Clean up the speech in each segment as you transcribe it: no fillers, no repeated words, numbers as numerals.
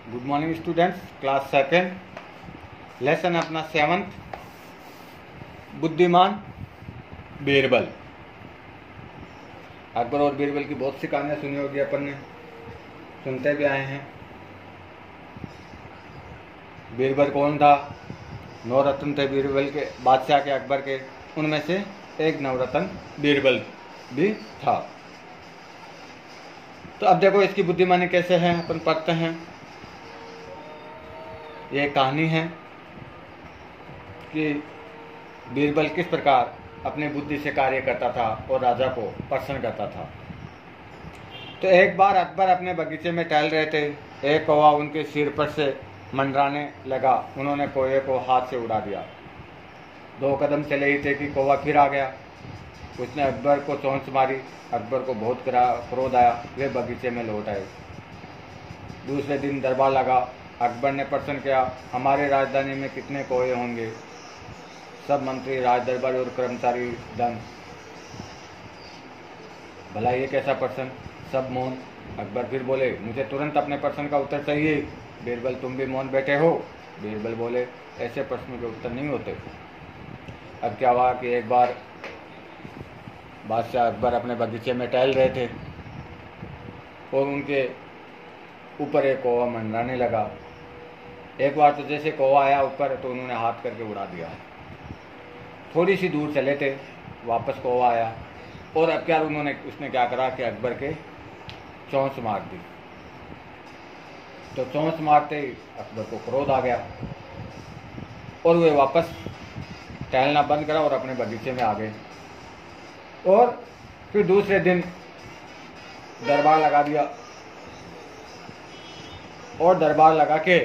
Good morning students, class second, lesson अपना 7th, बुद्धिमान बीरबल। अकबर और बीरबल की बहुत सी कहानियां सुनी होगी, अपन ने सुनते भी आए हैं। बीरबल कौन था? 9 रत्न थे बीरबल के, बादशाह के, अकबर के। उनमें से एक नवरत्न बीरबल भी था। तो अब देखो इसकी बुद्धिमानी कैसे है, अपन पढ़ते हैं। ये कहानी है कि बीरबल किस प्रकार अपनी बुद्धि से कार्य करता था और राजा को प्रसन्न करता था। तो एक बार अकबर अपने बगीचे में टहल रहे थे। एक कौवा उनके सिर पर से मंडराने लगा। उन्होंने कौवे को हाथ से उड़ा दिया। 2 कदम चले ही थे कि कौवा फिर आ गया। उसने अकबर को चोंच मारी। अकबर को बहुत क्रोध आया। वे बगीचे में लौट आए। दूसरे दिन दरबार लगा। अकबर ने प्रश्न किया, हमारे राजधानी में कितने कौवे होंगे? सब मंत्री, राज दरबारी और कर्मचारी दंग। भला ये कैसा प्रश्न? सब मौन। अकबर फिर बोले, मुझे तुरंत अपने प्रश्न का उत्तर चाहिए। बीरबल, तुम भी मौन बैठे हो? बीरबल बोले, ऐसे प्रश्न के उत्तर नहीं होते। अब क्या हुआ कि एक बार बादशाह अकबर अपने बगीचे में टहल रहे थे और उनके ऊपर एक कौवा मंडराने लगा। एक बार तो जैसे कौवा आया ऊपर तो उन्होंने हाथ करके उड़ा दिया। थोड़ी सी दूर चले थे, वापस कौवा आया और अब क्या उसने क्या करा कि अकबर के चोंच मार दी। तो चोंच मारते ही अकबर को क्रोध आ गया और वे वापस टहलना बंद करा और अपने बगीचे में आ गए। और फिर दूसरे दिन दरबार लगा दिया और दरबार लगा के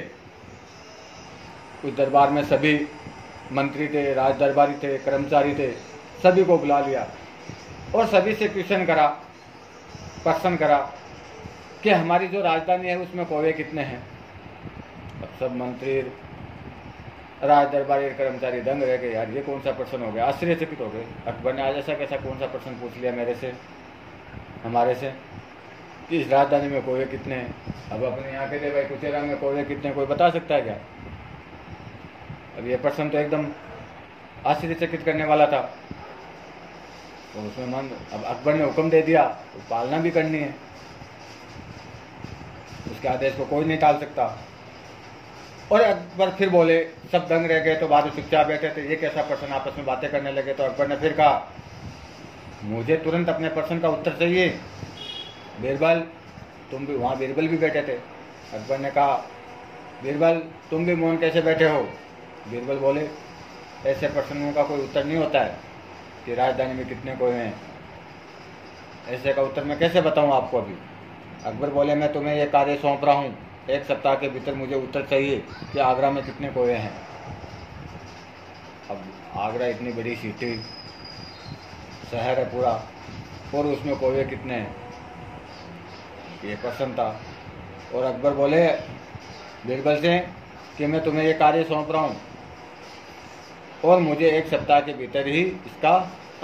उस दरबार में सभी मंत्री थे, राज दरबारी थे, कर्मचारी थे, सभी को बुला लिया और सभी से क्वेश्चन करा, प्रश्न करा कि हमारी जो राजधानी है उसमें कौवे कितने हैं। अब सब मंत्री, राज दरबारी, कर्मचारी दंग रह गए। यार ये कौन सा प्रश्न हो गया? आश्चर्यचकित हो गए। अकबर ने आज ऐसा कैसा कौन सा प्रश्न पूछ लिया मेरे से, हमारे से, कि इस राजधानी में कौवे कितने हैं? अब अपने यहाँ के भाई कुचेरा में कौवे कितने, कोई बता सकता है क्या? अब ये प्रश्न तो एकदम आश्चर्यचकित करने वाला था। तो उसमें अब अकबर ने हुक्म दे दिया तो पालना भी करनी है, उसके आदेश को कोई नहीं टाल सकता। और अकबर फिर बोले, सब दंग रह गए तो बाद में चुपचाप बैठे थे। ये कैसा प्रश्न? आपस में बातें करने लगे। तो अकबर ने फिर कहा, मुझे तुरंत अपने प्रश्न का उत्तर चाहिए। बीरबल, तुम भी, वहाँ बीरबल भी बैठे थे। अकबर ने कहा, बीरबल तुम भी मौन कैसे बैठे हो? बीरबल बोले, ऐसे प्रश्नों का कोई उत्तर नहीं होता है कि राजधानी में कितने कौवे हैं। ऐसे का उत्तर मैं कैसे बताऊं आपको अभी? अकबर बोले, मैं तुम्हें यह कार्य सौंप रहा हूँ, 1 सप्ताह के भीतर मुझे उत्तर चाहिए कि आगरा में कितने कौवे हैं। अब आगरा इतनी बड़ी सिटी, शहर है पूरा, और उसमें कौवे कितने हैं, ये प्रश्न था। और अकबर बोले बीरबल से कि मैं तुम्हें ये कार्य सौंप रहा हूँ और मुझे 1 सप्ताह के भीतर ही इसका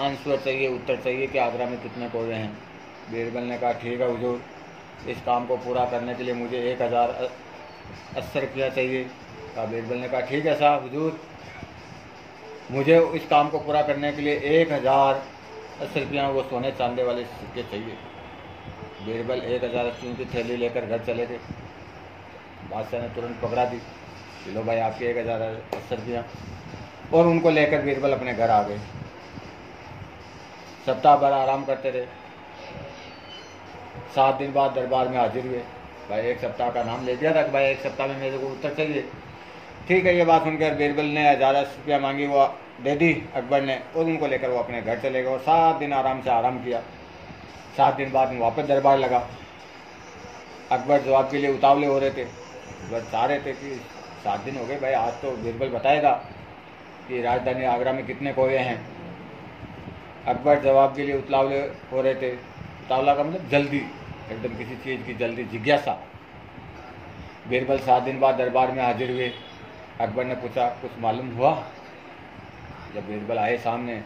आंसर चाहिए, उत्तर चाहिए कि आगरा में कितने कौवे हैं। बीरबल ने कहा, ठीक है हुजूर, इस काम को पूरा करने के लिए मुझे 1080 रुपया चाहिए। कहा, बीरबल ने कहा, ठीक है साहब हुजूर, मुझे इस काम को पूरा करने के लिए 1080 रुपया वो सोने चांदी वाले सिक्के चाहिए। बीरबल 1080 की थैली लेकर घर चले गए। बादशाह ने तुरंत पकड़ा दी, लो भाई आपके 1080 रुपया, और उनको लेकर बीरबल अपने घर आ गए। सप्ताह भर आराम करते रहे। 7 दिन बाद दरबार में हाजिर हुए। भाई 1 सप्ताह का नाम ले दिया था कि भाई 1 सप्ताह में मेरे को उत्तर चाहिए। ठीक है, ये बात सुनकर बीरबल ने 1080 रुपया मांगी, वो दे दी अकबर ने, और उनको लेकर वो अपने घर चले गए और 7 दिन आराम से आराम किया। 7 दिन बाद में वापस दरबार लगा। अकबर जवाब के लिए उतावले हो रहे थे। अकबर चाह रहे थे कि 7 दिन हो गए भाई, आज तो बीरबल बताएगा कि राजधानी आगरा में कितने कौवे हैं। अकबर जवाब के लिए उतावले हो रहे थे। उतावला का मतलब जल्दी, एकदम किसी चीज़ की जल्दी, जिज्ञासा। बीरबल 7 दिन बाद दरबार में हाजिर हुए। अकबर ने पूछा, कुछ मालूम हुआ? जब बीरबल आए सामने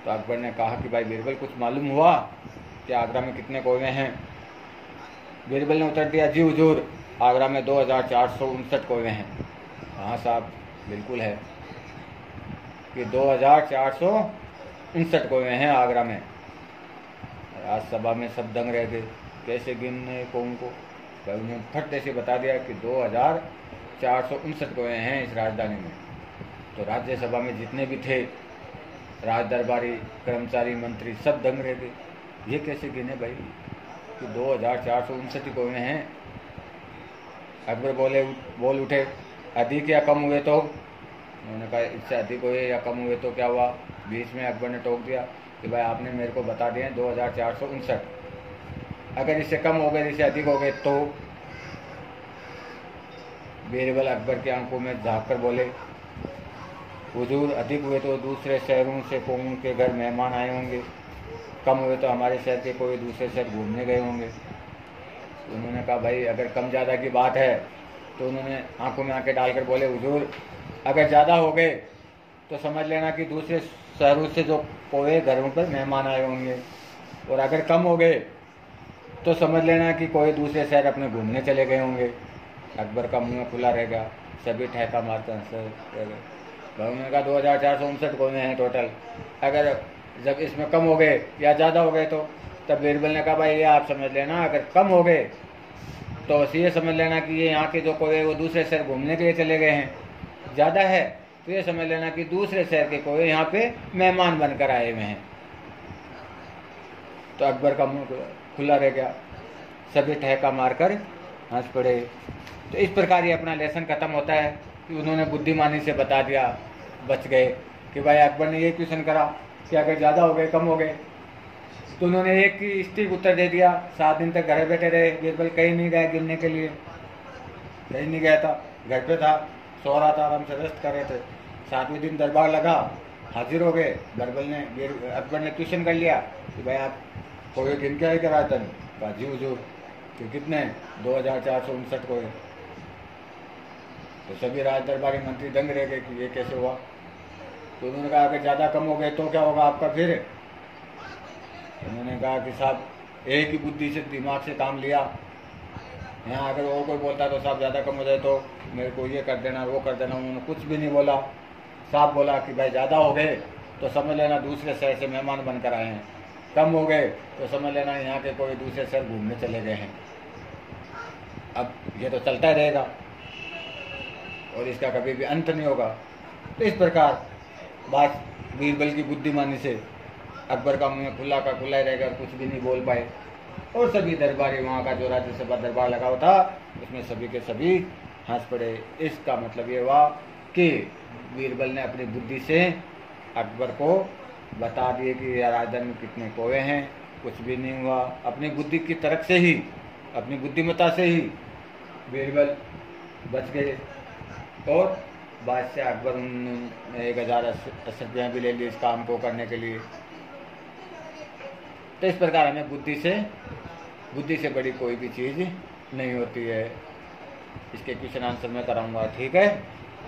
तो अकबर ने कहा कि भाई बीरबल, कुछ मालूम हुआ कि आगरा में कितने कौवे हैं? बीरबल ने उत्तर दिया, जी हुजूर, आगरा में 2459 कुएं हैं। हाँ साहब, बिल्कुल है कि 2459 कुएं हैं आगरा में। आज सभा में सब दंग रह गए, कैसे गिनने कुओं को। तो उन्होंने फट से बता दिया कि 2459 कुएं हैं इस राजधानी में। तो राज्यसभा में जितने भी थे राज दरबारी, कर्मचारी, मंत्री, सब दंग रह गए, ये कैसे गिने भाई कि 2459 कुएं हैं। अकबर बोल उठे, अधिक या कम हुए तो? उन्होंने कहा इससे अधिक हुए या कम हुए तो क्या हुआ। बीच में अकबर ने टोक दिया कि भाई आपने मेरे को बता दिए 2459, अगर इससे कम हो गए, इससे अधिक हो गए तो? बीरबल अकबर की आंखों में झाँक कर बोले, हुजूर अधिक हुए तो दूसरे शहरों से कौन के घर मेहमान आए होंगे, कम हुए तो हमारे शहर के कोई दूसरे शहर घूमने गए होंगे। उन्होंने कहा भाई अगर कम ज़्यादा की बात है, तो उन्होंने आंखों में आंखें डालकर बोले, हुजूर अगर ज़्यादा हो गए तो समझ लेना कि दूसरे शहरों से जो कोई घरों पर मेहमान आए होंगे, और अगर कम हो गए तो समझ लेना कि कोई दूसरे शहर अपने घूमने चले गए होंगे। अकबर का मुंह खुला रह गया, सभी ठहका मारते हंसे रह गए। उन्होंने कहा 2459 कुएं हैं टोटल, अगर जब इसमें कम हो गए या ज़्यादा हो गए तो? तब बीरबल ने कहा भाई ये आप समझ लेना, अगर कम हो गए तो ये समझ लेना कि ये यहाँ के जो कोई वो दूसरे शहर घूमने के लिए चले गए हैं, ज़्यादा है तो ये समझ लेना कि दूसरे शहर के कोई यहाँ पे मेहमान बनकर आए हुए हैं। तो अकबर का मुंह खुला रह गया, सभी ठहका मारकर हंस पड़े। तो इस प्रकार ये अपना लेसन खत्म होता है कि उन्होंने बुद्धिमानी से बता दिया, बच गए। कि भाई अकबर ने ये क्वेश्चन करा कि अगर ज़्यादा हो गए, कम हो गए, तो उन्होंने एक ही स्टिक उत्तर दे दिया। 7 दिन तक घर बैठे रहे, बीरबल कहीं नहीं गया गिनने के लिए, कहीं नहीं गया था, घर पे था, सो रहा था, आराम से रेस्ट कर रहे थे। 7वें दिन दरबार लगा, हाजिर हो गए। अकबर ने क्वेश्चन कर लिया कि भाई आप कोई गिन के आए क्या राजधानी? कहा जी हुजूर। कि कितने? 2459 कोई। तो सभी राज दरबारी मंत्री दंग रह गए कि ये कैसे हुआ। तो उन्होंने कहा अगर ज़्यादा कम हो गए तो क्या होगा आपका फिर? उन्होंने कहा कि साहब एक ही बुद्धि से, दिमाग से काम लिया, यहाँ अगर और कोई बोलता तो साहब ज़्यादा कम हो जाए तो मेरे को ये कर देना, वो कर देना। उन्होंने कुछ भी नहीं बोला, साहब बोला कि भाई ज़्यादा हो गए तो समझ लेना दूसरे शहर से मेहमान बनकर आए हैं, कम हो गए तो समझ लेना यहाँ के कोई दूसरे शहर घूमने चले गए हैं। अब ये तो चलता ही रहेगा और इसका कभी भी अंत नहीं होगा। तो इस प्रकार बात बीरबल की बुद्धिमानी से अकबर का मुँह खुला का खुला ही रहेगा, कुछ भी नहीं बोल पाए। और सभी दरबारी, वहाँ का जो राज्यसभा दरबार लगा हुआ था, उसमें सभी के सभी हंस पड़े। इसका मतलब ये हुआ कि बीरबल ने अपनी बुद्धि से अकबर को बता दिए कि राजधानी में कितने कोए हैं। कुछ भी नहीं हुआ, अपनी बुद्धि की तरफ से ही, अपनी बुद्धिमत्ता से ही बीरबल बच गए। और बादशाह अकबर ने 1080 रुपया भी ले लिए इस काम को करने के लिए। तो इस प्रकार हमें बुद्धि से बड़ी कोई भी चीज़ नहीं होती है। इसके क्वेश्चन आंसर मैं कराऊंगा, ठीक है?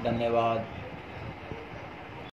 धन्यवाद।